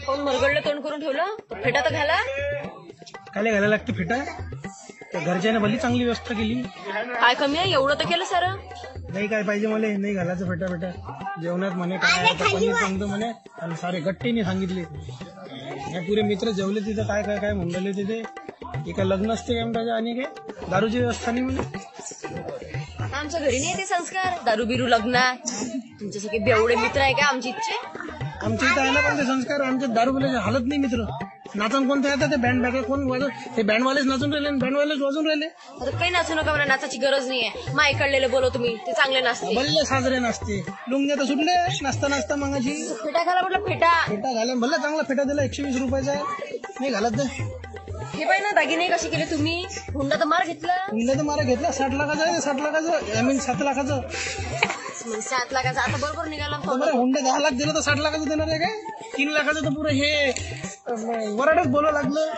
कोण मरगडलं तोंड करून ठेवलं? फेटा तर घाला. काय घालायला लागते फेटा? त्या घरच्याने भली चांगली व्यवस्था केली. काय कमी आहे? एवढं तर केलं सर. नाही काय पाहिजे मला, नाही घालायचं फेटा फेटा. जेवणात म्हणे काय पनीर सांगतो म्हणे, आणि सारे गट्टीने सांगितले. या पुरे मित्र जेवले तिथं, काय काय काय म्हणले तिथे. एका लग्न असते काय म्हणतात, आणि काय दारूची व्यवस्था नाही म्हणे. आमच्या घरी नाही ते संस्कार, दारू बिरू लग्न. तुमच्यासारखे बेवडे मित्र आहे का आमची इच्छे? आमच्या इथं आला पण ते संस्कार, आमच्या दारू बिलाचे हालत नाही मित्र. नाचन कोणते येतात ते बँड बॅग कोण वाजव, ते बँडवालेच नाचून राहिले, बँडवालेच वाजून राहिले. आता काही नाचू नका, मला नाचाची गरज नाहीये. माय काढलेले बोलव तुम्ही, ते चांगले नाचते. भल्ले साजरे नाचते, लुंग्या तर सुटले नाचता नाचता मगाशी. फेटा घाला म्हटलं, फेटा. फेटा घाला, भल्ला चांगला फेटा दिला, 120 रुपयाचा. नाही घालत ते. हे पाहिजे ना दागिने कसे केले तुम्ही. हुंडा तर मार घेतला. हुंडा तर मारा घेतला, 60 लाखाचा आहे, 60 लाखाचं, आय मीन 7 लाखाचं. 7 लाखाचा आता बरोबर निघाला. बरं हुंडा 10 लाख दिलं तर 60 लाखाचं देणार आहे काय? 3 लाखाचं तर पुरं हे वराडच बोलावं लागलं.